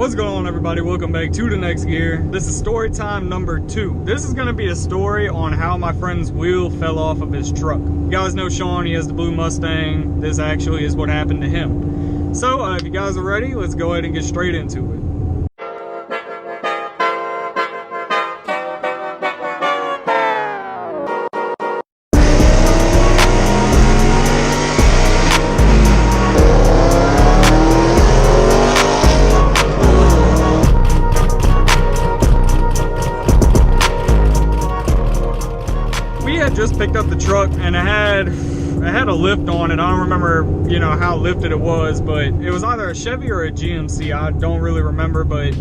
What's going on, everybody? Welcome back to the next gear. This is story time number 2. This is going to be a story on how my friend's wheel fell off of his truck. You guys know Sean, he has the blue Mustang. This actually is what happened to him. So if you guys are ready, let's go ahead and get straight into it. Just picked up the truck and it had a lift on it. I don't remember, how lifted it was, but it was either a Chevy or a GMC. I don't really remember, but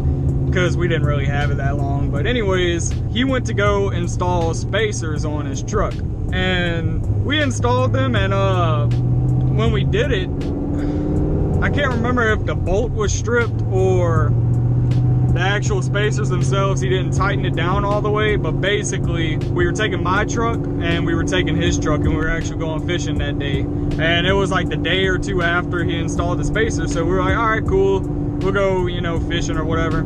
because we didn't really have it that long. But anyways, he went to go install spacers on his truck and we installed them, and when we did it, I can't remember if the bolt was stripped or the actual spacers themselves. He didn't tighten it down all the way, but basically we were taking my truck and we were taking his truck, and we were actually going fishing that day, and it was like the day or two after he installed the spacers. So we were like, all right, cool, we'll go fishing or whatever.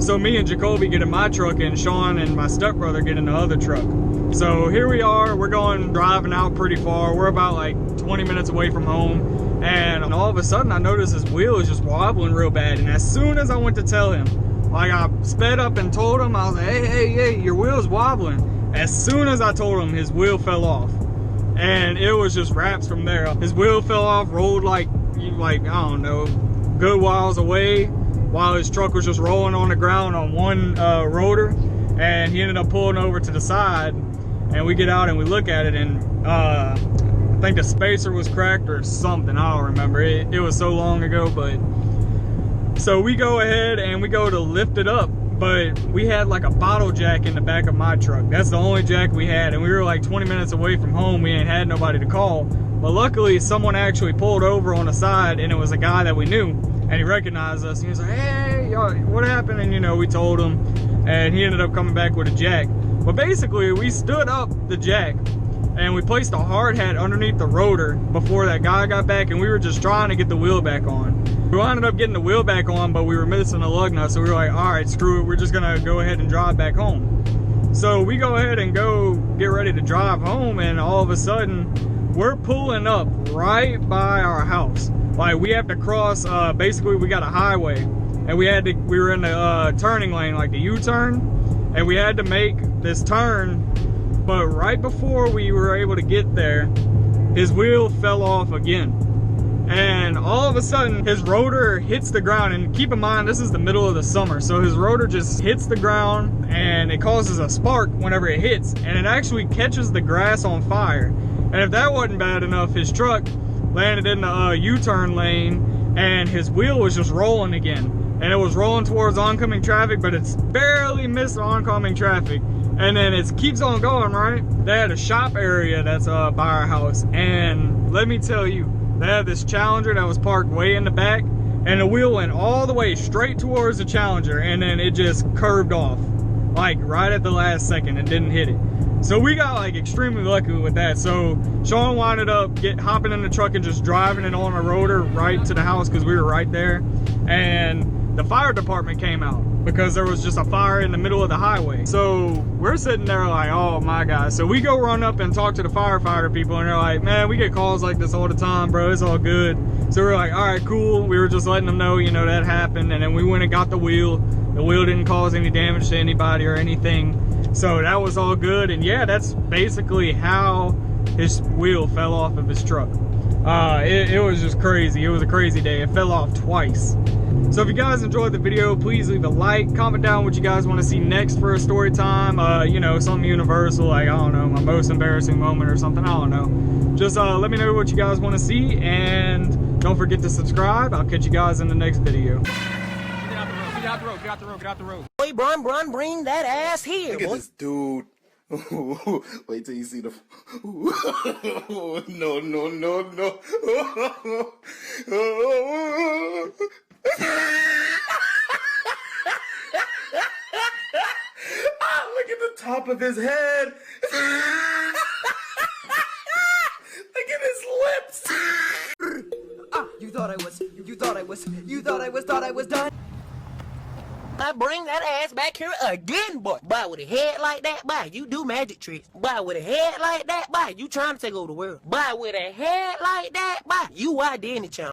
So me and Jacoby get in my truck and Sean and my stepbrother get in the other truck. So here we are, we're driving out pretty far. We're about like 20 minutes away from home, and all of a sudden I noticed his wheel is just wobbling real bad. And as soon as I went to tell him, like, I sped up and told him, I was like, hey, your wheel's wobbling. As soon as I told him, his wheel fell off. And it was just wraps from there. His wheel fell off, rolled like I don't know, good whiles away, while his truck was just rolling on the ground on one rotor. And he ended up pulling over to the side, and we get out and we look at it, and I think the spacer was cracked or something. I don't remember. It was so long ago, but... So we go ahead and we go to lift it up, but we had like a bottle jack in the back of my truck. That's the only jack we had, and we were like 20 minutes away from home. We ain't had nobody to call, but luckily someone actually pulled over on the side, and it was a guy that we knew, and he recognized us. He was like, hey, what happened? And we told him, and he ended up coming back with a jack. But basically we stood up the jack and we placed a hard hat underneath the rotor before that guy got back, and we were just trying to get the wheel back on. We ended up getting the wheel back on, but we were missing a lug nut, so we were like, all right, screw it, we're just gonna go ahead and drive back home. So we go ahead and go get ready to drive home, and all of a sudden we're pulling up right by our house. Like, we have to cross, basically we got a highway, and we were in the turning lane, like the U-turn, and we had to make this turn, but right before we were able to get there, his wheel fell off again. And all of a sudden his rotor hits the ground, and keep in mind this is the middle of the summer, so his rotor just hits the ground and it causes a spark whenever it hits, and it actually catches the grass on fire. And if that wasn't bad enough, his truck landed in the U-turn lane, and his wheel was just rolling again, and it was rolling towards oncoming traffic, but it's barely missed oncoming traffic, and then it keeps on going, right? They had a shop area that's by our house, and let me tell you, they had this Challenger that was parked way in the back, and the wheel went all the way straight towards the Challenger, and then it just curved off, like right at the last second, and didn't hit it. So we got like extremely lucky with that. So Sean winded up hopping in the truck and just driving it on a rotor right to the house, because we were right there. And the fire department came out because there was just a fire in the middle of the highway. So we're sitting there like, oh my God. So we go run up and talk to the firefighter people, and they're like, man, we get calls like this all the time, bro, it's all good. So we're like, all right, cool. We were just letting them know, that happened. And then we went and got the wheel. The wheel didn't cause any damage to anybody or anything. So that was all good. And yeah, that's basically how his wheel fell off of his truck. It was just crazy. It was a crazy day. It fell off twice. So if you guys enjoyed the video, please leave a like, comment down what you guys want to see next for a story time. Something universal, like, I don't know, my most embarrassing moment or something, I don't know. Just let me know what you guys want to see, and don't forget to subscribe. I'll catch you guys in the next video. Get out the road, get out the road, get out the road. Boy, Brun, bring that ass here. Look at this dude. Wait till you see the... No. Look at the top of his head. Look at his lips. You thought I was done. I bring that ass back here again, boy. Boy, with a head like that, boy, you do magic tricks. Boy, with a head like that, boy, you trying to take over the world. Boy, with a head like that, boy, you are Disney Channel.